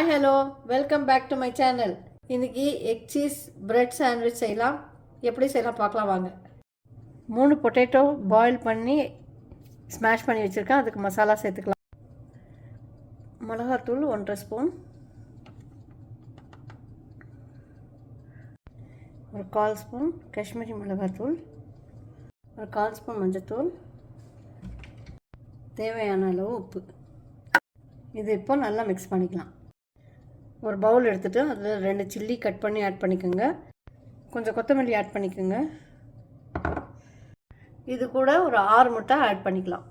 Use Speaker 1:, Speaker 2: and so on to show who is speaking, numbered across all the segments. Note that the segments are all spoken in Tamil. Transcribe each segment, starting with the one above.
Speaker 1: Hi hello welcome back to my channel. இன்றைக்கி எக் சீஸ் பிரெட் சாண்ட்விச் செய்யலாம். எப்படி செய்யலாம் பார்க்கலாம் வாங்க. 3 பொட்டேட்டோ பாயில் பண்ணி ஸ்மாஷ் பண்ணி வச்சுருக்கேன். அதுக்கு மசாலா சேர்த்துக்கலாம். மிளகாத்தூள் 1.5 ஸ்பூன், ஒரு 1/4 ஸ்பூன் காஷ்மீரி மிளகாத்தூள், ஒரு 1/4 ஸ்பூன் மஞ்சத்தூள், தேவையான அளவு உப்பு. இது இப்போ நல்லா மிக்ஸ் பண்ணிக்கலாம். ஒரு பவுல் எடுத்துகிட்டு அதில் 2 சில்லி கட் பண்ணி ஆட் பண்ணிக்கோங்க. கொஞ்சம் கொத்தமல்லி ஆட் பண்ணிக்கோங்க. இது கூட ஒரு 6 முட்டை ஆட் பண்ணிக்கலாம்.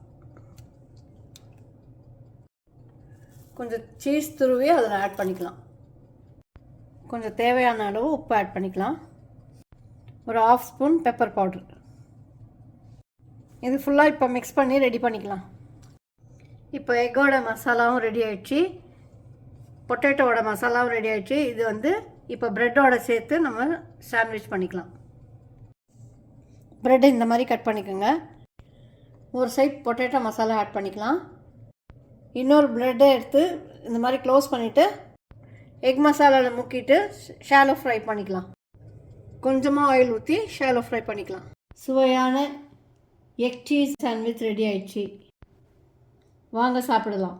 Speaker 1: கொஞ்சம் சீஸ் துருவி அதில் ஆட் பண்ணிக்கலாம். கொஞ்சம் தேவையான அளவு உப்பு ஆட் பண்ணிக்கலாம். ஒரு 1/2 ஸ்பூன் பெப்பர் பவுடர். இது ஃபுல்லாக இப்போ மிக்ஸ் பண்ணி ரெடி பண்ணிக்கலாம். இப்போ எக்கோட மசாலாவும் ரெடி ஆகிடுச்சு, பொட்டேட்டோவோட மசாலாவும் ரெடி ஆகிடுச்சு. இது இப்போ ப்ரெட்டோட சேர்த்து நம்ம சாண்ட்விச் பண்ணிக்கலாம். ப்ரெட்டு இந்த மாதிரி கட் பண்ணிக்கோங்க. ஒரு சைட் பொட்டேட்டோ மசாலா ஆட் பண்ணிக்கலாம். இன்னொரு ப்ரெட்டை எடுத்து இந்த மாதிரி க்ளோஸ் பண்ணிவிட்டு எக் மசாலாவில் முக்கிட்டு ஷாலோ ஃப்ரை பண்ணிக்கலாம். கொஞ்சமாக ஆயில் ஊற்றி ஷாலோ ஃப்ரை பண்ணிக்கலாம். சுவையான எக் சீஸ் சாண்ட்விச் ரெடி ஆகிடுச்சு. வாங்க சாப்பிடலாம்.